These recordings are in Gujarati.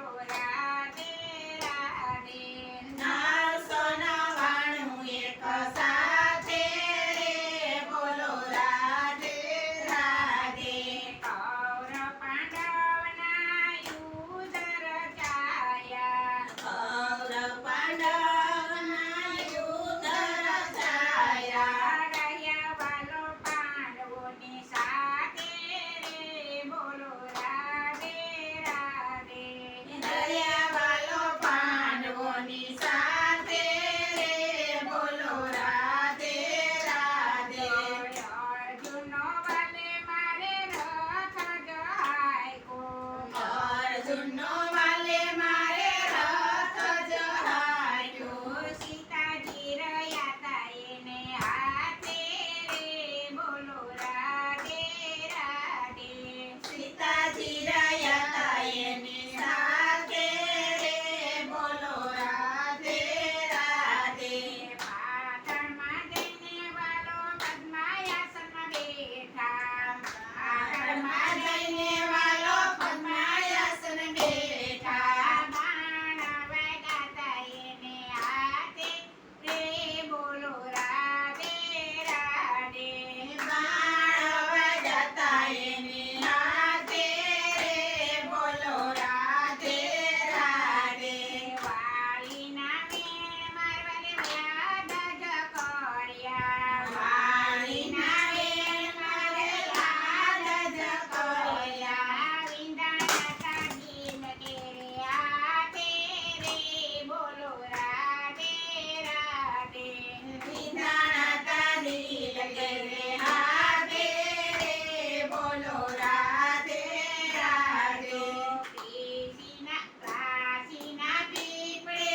બોલો રાધે રાધે 999 એક સાથે રે બોલો રાધે રાધે કૌરવ પાંડવના યુદ્ધ રચાયા કૌરવ પાંડવના યુદ્ધ રચાયા રહ્યા વાલો પાંડવોની સાથે રે બોલો રાધે રાધે દયા વાલો પાંડવોની સાથે રે બોલો રાધે રાધે અર્જુનનો વાલે મારે રથ જહાયકો અર્જુનનો વાલે મારે રથ જહાયો સીતાજી રહ્યા તા એને હાથે રે બોલો રાધે રાધે સીતાજી રહ્યા તા એની સાથે રે બોલો રાધે રાધે પાટણમાં જઈને વાલો પદ્માયાસનમાં બેઠા પાટણમાં જઈને વાલો પદ્માયાસન બેઠા બાણા વાગ્યા તા એને હાથે રે બોલો રાધે રાધે બાણ વાજતા એની હાથે રે બોલો રાધે રાધે વાળીના વેણ મારવાને વ્યાધ જ કર્યા વાળીના વેણ મારે લાડ જ કર્યા વિંદાના તાગીન કેરે હાથે રે બોલો રાધે રાધે વિધાના તારી લગે રે હાથે રે બોલો રાધે રાધે પ્રાચીના પીપળે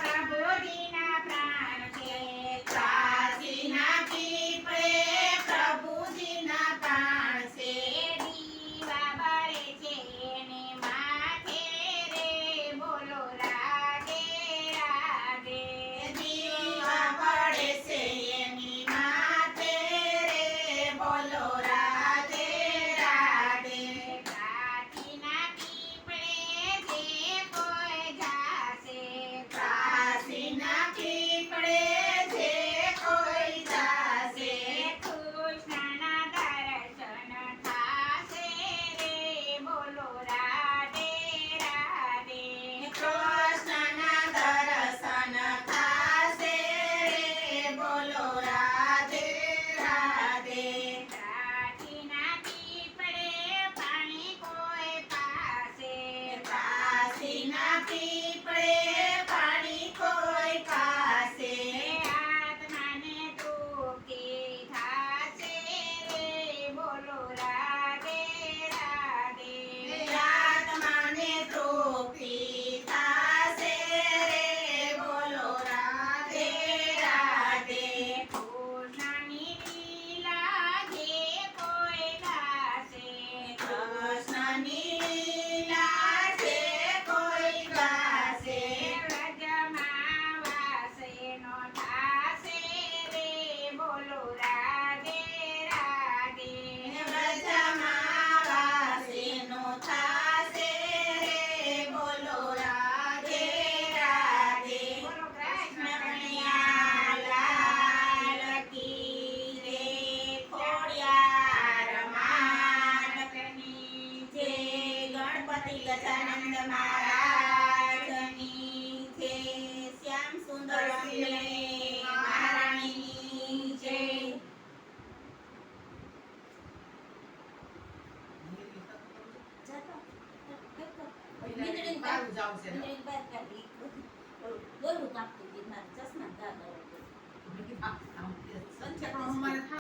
પ્રભુજીના પ્રાણ છે પ્રાચીના પીપળે પ્રભુજીના પ્રાણ છે દીવા બળે છે એને માથે રે બોલો રાધે રાધે દીવા પડે છે એની માથે રે બોલો રાધે રાધે પ્રાચીના પીપળે જે કોઈ જાશે પ્રાચીના પીપળે જે કોઈ જાશે કૃષ્ણના દર્શન થાશે રે બોલો રાધે રાધે કૃષ્ણના દર્શન થાશે રે બોલો રાધે રાધે પ્રાચીના પીપળે પાણી કોઈ પાસે પ્રાચીના પીપળે પાણી કોઈ પાસે આત્માને તૃપ્તિ થાશે રે બોલો રાધે રાધે આત્માને તૃપ્તિ થાશે રે બોલો રાધે રાધે કૃષ્ણની લીલા જે કોઈ ગાશે કૃષ્ણની લીલા જે કોઈ ગાશે વ્રજમાં વાસેનો થાશે રે બોલો રાધે રાધે વ્રજમાં વાસીનો થાશે રે બોલો રાધે રાધે બોલો કૃષ્ણ કનૈયા લાલ કી રે ખોડિયાર માતની જય ગણપતિ ગજાનંદ મહારાજની જય શ્યામ સુંદર અંબે મહારાણીની જય ગળું કાપતી હતી મારા ચશ્મા દાદા અમારે